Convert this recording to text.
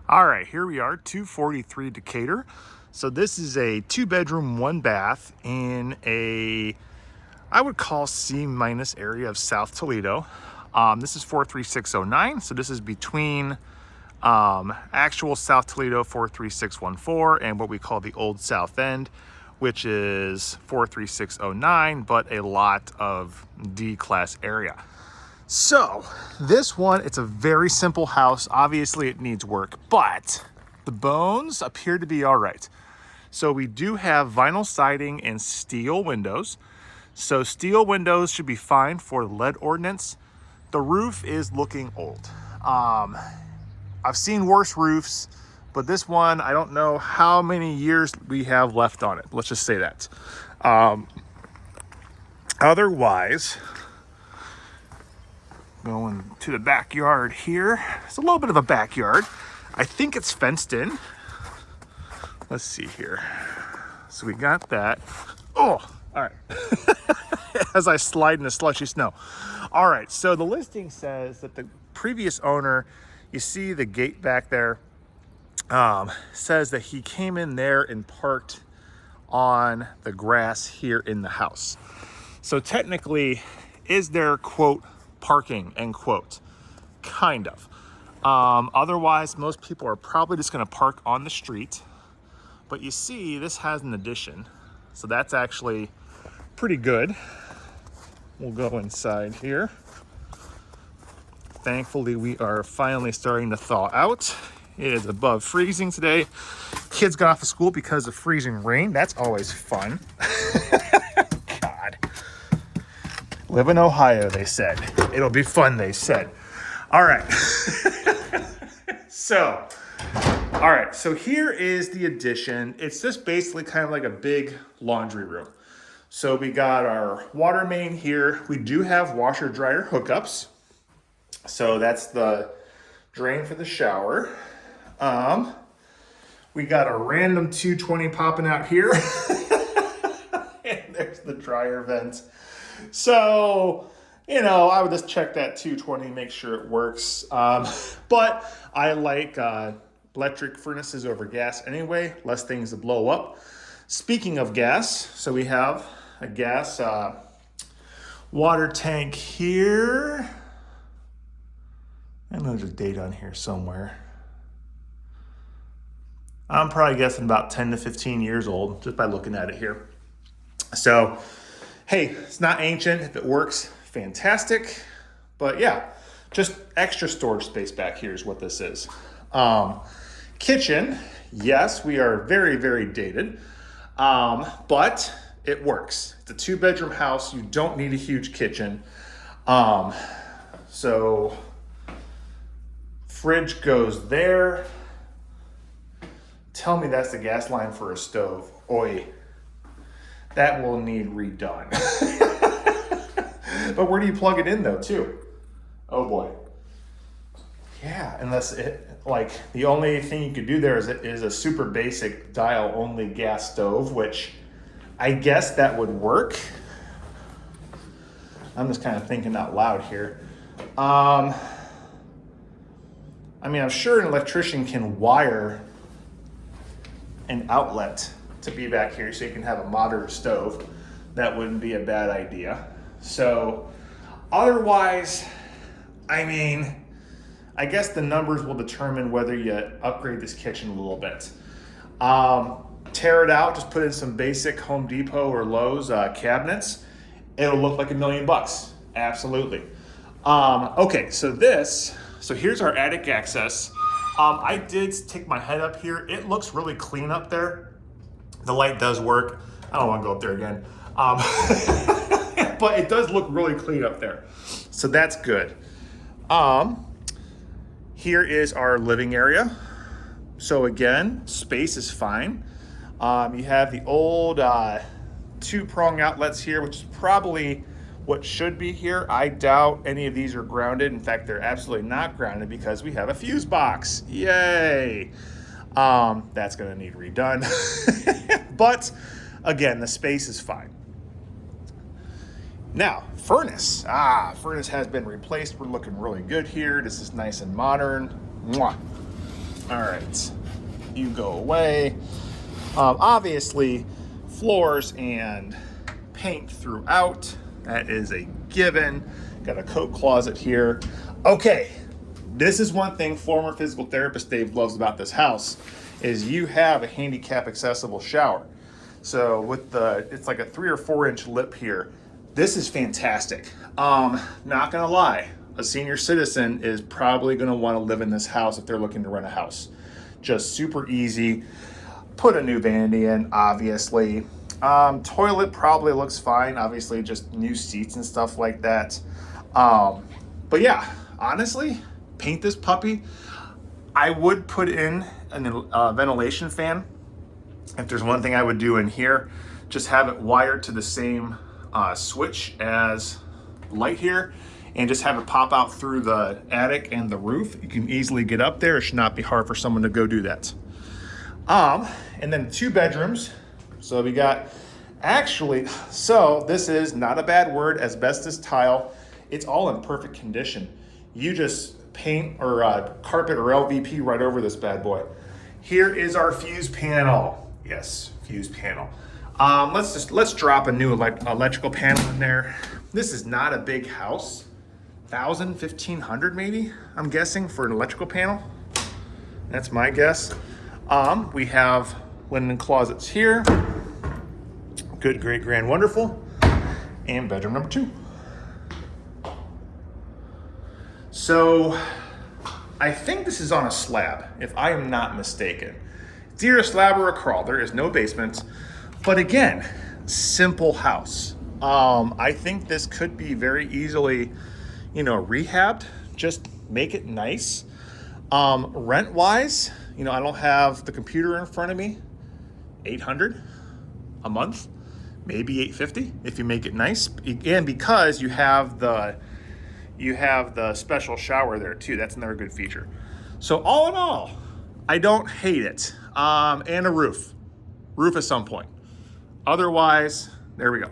All right, here we are, 243 Decatur. So this is a 2-bedroom, 1-bath in I would call C- area of South Toledo. This is 43609, so this is between actual South Toledo 43614 and what we call the Old South End, which is 43609, but a lot of D-class area. So this one, it's a very simple house. Obviously it needs work, but the bones appear to be all right. So we do have vinyl siding and steel windows. So steel windows should be fine for the lead ordinance. The roof is looking old. I've seen worse roofs, but this one, I don't know how many years we have left on it. Let's just say that. Otherwise, going to the backyard here. It's a little bit of a backyard. I think it's fenced in. Let's see here. So we got that. Oh, all right. As I slide in the slushy snow. All right, so the listing says that the previous owner, you see the gate back there, says that he came in there and parked on the grass here in the house. So technically, is there, quote, parking, end quote? Kind of. Otherwise, most people are probably just going to park on the street. But you see, this has an addition. So that's actually pretty good. We'll go inside here. Thankfully, we are finally starting to thaw out. It is above freezing today. Kids got off of school because of freezing rain. That's always fun. God. Live in Ohio, they said. It'll be fun, they said. All right. So here is the addition. It's just basically kind of like a big laundry room. So we got our water main here. We do have washer dryer hookups. So that's the drain for the shower. We got a random 220 popping out here. And there's the dryer vent. So, you know, I would just check that 220, make sure it works. But I like electric furnaces over gas anyway, less things to blow up. Speaking of gas, so we have a gas water tank here. I know there's a date on here somewhere. I'm probably guessing about 10 to 15 years old just by looking at it here. So, hey, it's not ancient. If it works, fantastic. But yeah, just extra storage space back here is what this is. Kitchen, yes, we are very, very dated, but it works. It's a 2-bedroom house. You don't need a huge kitchen. So fridge goes there. Tell me that's the gas line for a stove. Oi, that will need redone. But where do you plug it in though, too? Oh boy. Yeah, unless it, like, the only thing you could do there is a super basic dial only gas stove, which I guess that would work. I'm just kind of thinking out loud here. I mean, I'm sure an electrician can wire an outlet to be back here so you can have a modern stove. That wouldn't be a bad idea. So otherwise, I mean, I guess the numbers will determine whether you upgrade this kitchen a little bit. Tear it out, just put in some basic Home Depot or Lowe's cabinets. It'll look like $1 million. Absolutely. Okay, so here's our attic access. I did take my head up here. It looks really clean up there. The light does work. I don't want to go up there again. But it does look really clean up there. So that's good. Here is our living area. So again, space is fine. You have the old 2-prong outlets here, which is probably what should be here. I doubt any of these are grounded. In fact, they're absolutely not grounded because we have a fuse box. Yay. That's gonna need redone. But again, the space is fine. Now, furnace. Furnace has been replaced. We're looking really good here. This is nice and modern. Mwah. All right, you go away. Obviously, floors and paint throughout. That is a given. Got a coat closet here. Okay, this is one thing former physical therapist Dave loves about this house is you have a handicap accessible shower. So with it's like a 3 or 4 inch lip here. This is fantastic. Not gonna lie, a senior citizen is probably gonna wanna live in this house if they're looking to rent a house. Just super easy. Put a new vanity in, obviously. Toilet probably looks fine. Obviously, just new seats and stuff like that. But yeah, honestly, paint this puppy. I would put in a ventilation fan. If there's one thing I would do in here, just have it wired to the same switch as light here, and just have it pop out through the attic and the roof. You can easily get up there. It should not be hard for someone to go do that. And then 2 bedrooms. So we got, actually, so this is not a bad word, asbestos tile. It's all in perfect condition. You just paint or carpet or LVP right over this bad boy. Here is our fuse panel. Yes, fuse panel. Let's drop a new electrical panel in there. This is not a big house. 1,000, 1,500 maybe, I'm guessing, for an electrical panel. That's my guess. We have linen closets here. Good, great, grand, wonderful. And bedroom number 2. So I think this is on a slab, if I am not mistaken. It's either a slab or a crawl. There is no basement. But again, simple house. I think this could be very easily, rehabbed. Just make it nice. Rent-wise, I don't have the computer in front of me. $800 a month, maybe $850 if you make it nice. And because you have the special shower there too. That's another good feature. So all in all, I don't hate it. And a roof at some point. Otherwise, there we go.